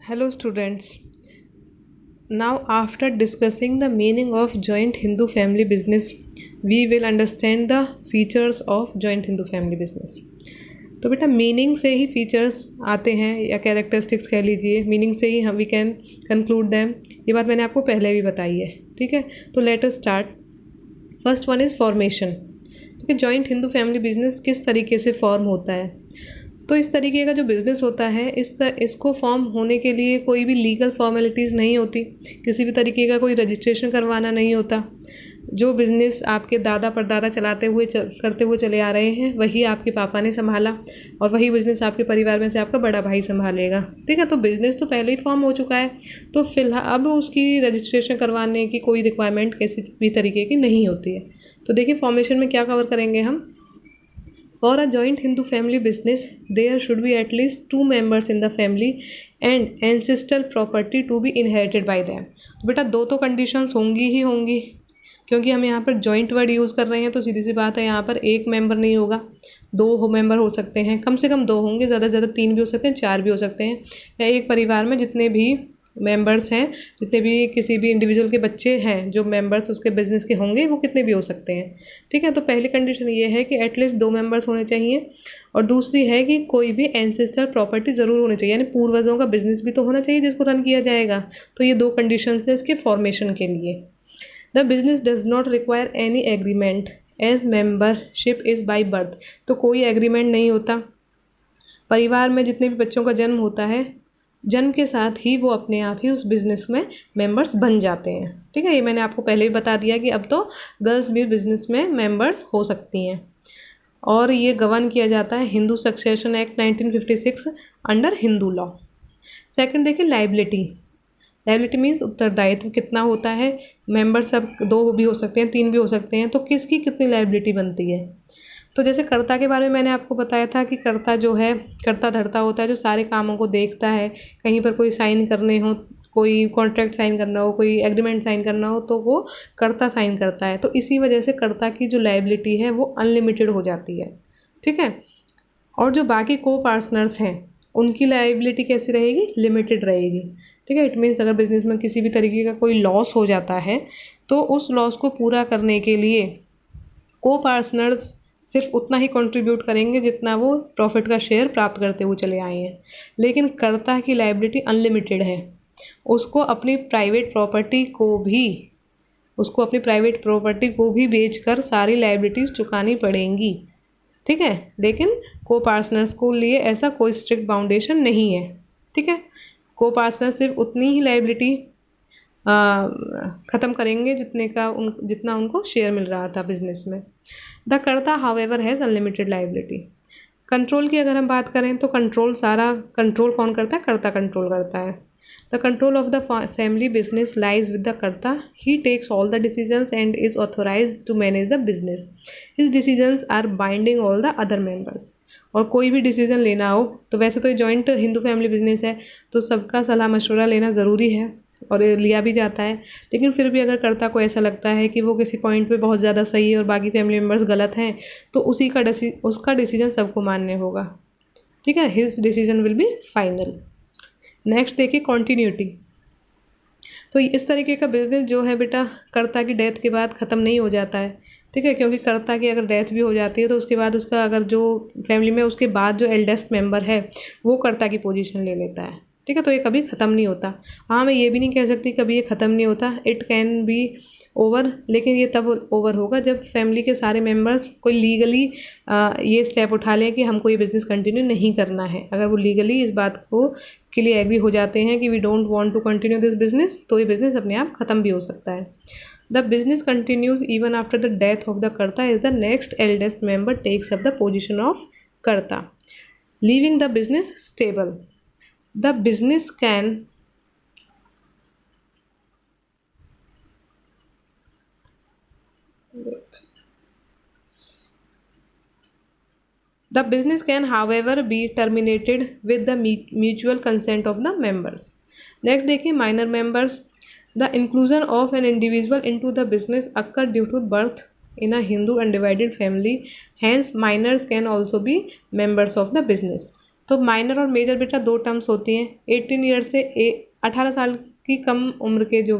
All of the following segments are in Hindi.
Hello students. Now after discussing the meaning of joint Hindu family business, we will understand the features of joint Hindu family business. तो बेटा मीनिंग से ही फीचर्स आते हैं या कैरेक्टरिस्टिक्स कह लीजिए, मीनिंग से ही हम वी कैन कंक्लूड दैम। ये बात मैंने आपको पहले भी बताई है, ठीक है। तो let us start. First one is formation. ठीक है, जॉइंट हिंदू फैमिली बिजनेस किस तरीके से फॉर्म होता है। तो इस तरीके का जो बिज़नेस होता है इसको फॉर्म होने के लिए कोई भी लीगल फॉर्मेलिटीज़ नहीं होती, किसी भी तरीके का कोई रजिस्ट्रेशन करवाना नहीं होता। जो बिज़नेस आपके दादा परदादा करते हुए चले आ रहे हैं वही आपके पापा ने संभाला और वही बिज़नेस आपके परिवार में से आपका बड़ा भाई संभालेगा। ठीक है, तो बिज़नेस तो पहले ही फॉर्म हो चुका है, तो फिलहाल अब उसकी रजिस्ट्रेशन करवाने की कोई रिक्वायरमेंट किसी भी तरीके की नहीं होती है। तो देखिए फॉर्मेशन में क्या कवर करेंगे हम। For a joint Hindu family business, there should be at least 2 members in the family and ancestral property to be inherited by them। तो बेटा दो तो कंडीशंस होंगी ही होंगी, क्योंकि हम यहाँ पर जॉइंट वर्ड यूज़ कर रहे हैं तो सीधी सी बात है यहाँ पर एक मेंबर नहीं होगा, दो मेंबर हो सकते हैं, कम से कम दो होंगे, ज़्यादा से ज़्यादा 3 भी हो सकते हैं, 4 भी हो सकते हैं, या एक परिवार में जितने भी मेंबर्स हैं, जितने भी किसी भी इंडिविजुअल के बच्चे हैं जो मेंबर्स उसके बिज़नेस के होंगे वो कितने भी हो सकते हैं। ठीक है, तो पहली कंडीशन ये है कि एटलीस्ट 2 मेंबर्स होने चाहिए, और दूसरी है कि कोई भी एंसेस्टर प्रॉपर्टी ज़रूर होनी चाहिए, यानी पूर्वजों का बिजनेस भी तो होना चाहिए जिसको रन किया जाएगा। तो ये 2 कंडीशन है इसके फॉर्मेशन के लिए। The business does not require any agreement as membership is by birth. तो कोई एग्रीमेंट नहीं होता, परिवार में जितने भी बच्चों का जन्म होता है जन्म के साथ ही वो अपने आप ही उस बिज़नेस में मेंबर्स बन जाते हैं। ठीक है, ये मैंने आपको पहले भी बता दिया कि अब तो गर्ल्स भी बिज़नेस में मेंबर्स हो सकती हैं, और ये गवर्न किया जाता है Hindu succession act 1956 under Hindu law. Second देखिए लाइबिलिटी। लाइबिलिटी मीन्स उत्तरदायित्व कितना होता है। मेंबर सब 2 भी हो सकते हैं, 3 भी हो सकते हैं, तो किसकी कितनी लाइबिलिटी बनती है। तो जैसे कर्ता के बारे में मैंने आपको बताया था कि कर्ता जो है कर्ता धर्ता होता है, जो सारे कामों को देखता है। कहीं पर कोई साइन करने हो, कोई कॉन्ट्रैक्ट साइन करना हो, कोई एग्रीमेंट साइन करना हो, तो वो कर्ता साइन करता है। तो इसी वजह से कर्ता की जो लाइबिलिटी है वो अनलिमिटेड हो जाती है। ठीक है, और जो बाकी को पार्टनर्स हैं उनकी लाइबिलिटी कैसी रहेगी, लिमिटेड रहेगी। ठीक है, इट मीन्स अगर बिजनेस में किसी भी तरीके का कोई लॉस हो जाता है तो उस लॉस को पूरा करने के लिए को पार्टनर्स सिर्फ उतना ही कंट्रीब्यूट करेंगे जितना वो प्रॉफिट का शेयर प्राप्त करते हुए चले आए हैं। लेकिन कर्ता की लाइबिलिटी अनलिमिटेड है, उसको अपनी प्राइवेट प्रॉपर्टी को भी बेचकर सारी लाइबिलिटीज़ चुकानी पड़ेंगी। ठीक है, लेकिन को पार्टनर्स को लिए ऐसा कोई स्ट्रिक्ट बाउंडेशन नहीं है। ठीक है, को पार्टनर सिर्फ उतनी ही लाइबिलिटी ख़त्म करेंगे जितना उनको शेयर मिल रहा था बिजनेस में। द कर्ता however has unlimited liability. Control की अगर हम बात करें तो सारा कंट्रोल कौन करता है, कर्ता कंट्रोल करता है। The control of the family business lies with the karta. He takes all the decisions and is authorise to manage the business. His decisions are binding all the other members. और कोई भी डिसीजन लेना हो तो वैसे तो ये जॉइंट हिंदू फैमिली बिजनेस है तो सबका सलाह मशवरा लेना ज़रूरी है और लिया भी जाता है, लेकिन फिर भी अगर कर्ता को ऐसा लगता है कि वो किसी पॉइंट पे बहुत ज़्यादा सही है और बाकी फैमिली मेम्बर्स गलत हैं तो उसका डिसीजन सबको मानने होगा। ठीक है, his decision will be final. Next देखिए कॉन्टीन्यूटी। तो इस तरीके का बिजनेस जो है बेटा कर्ता की डेथ के बाद ख़त्म नहीं हो जाता है। ठीक है, क्योंकि कर्ता की अगर डेथ भी हो जाती है तो उसके बाद उसका अगर जो फैमिली में उसके बाद जो एल्डेस्ट मेंबर है वो कर्ता की पोजीशन ले लेता है। ठीक है, तो ये कभी ख़त्म नहीं होता। हाँ, मैं ये भी नहीं कह सकती कभी ये ख़त्म नहीं होता, इट कैन बी ओवर, लेकिन ये तब ओवर होगा जब फैमिली के सारे मेंबर्स कोई लीगली ये स्टेप उठा लें कि हमको ये बिज़नेस कंटिन्यू नहीं करना है। अगर वो लीगली इस बात को के लिए एग्री हो जाते हैं कि we don't want to continue this business, तो ये बिज़नेस अपने आप ख़त्म भी हो सकता है। The business continues even after the death of the karta is the next eldest member takes up the position of karta, leaving the business stable. The business can however be terminated with the mutual consent of the members. Next देखिए minor members. The inclusion of an individual into the business occur due to birth in a Hindu undivided family. Hence minors can also be members of the business. तो माइनर और मेजर बेटा दो टर्म्स होती हैं। 18 ईयर से 18 साल की कम उम्र के जो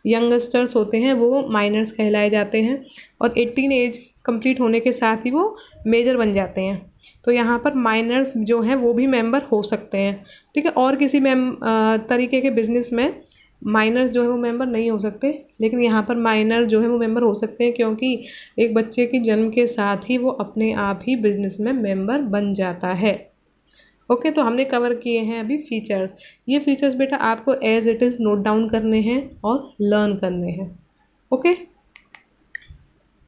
यंगस्टर्स होते हैं वो माइनर्स कहलाए जाते हैं, और 18 एज कंप्लीट होने के साथ ही वो मेजर बन जाते हैं। तो यहाँ पर माइनर्स जो हैं वो भी मेंबर हो सकते हैं, ठीक है। और किसी तरीके के बिजनेस में माइनर जो है वो मेंबर नहीं हो सकते, लेकिन यहाँ पर माइनर जो है वो मेंबर हो सकते हैं, क्योंकि एक बच्चे के जन्म के साथ ही वो अपने आप ही बिजनेस में मेंबर बन जाता है। ओके, तो हमने कवर किए हैं अभी फीचर्स। ये फीचर्स बेटा आपको as it is note down करने हैं और लर्न करने हैं। ओके।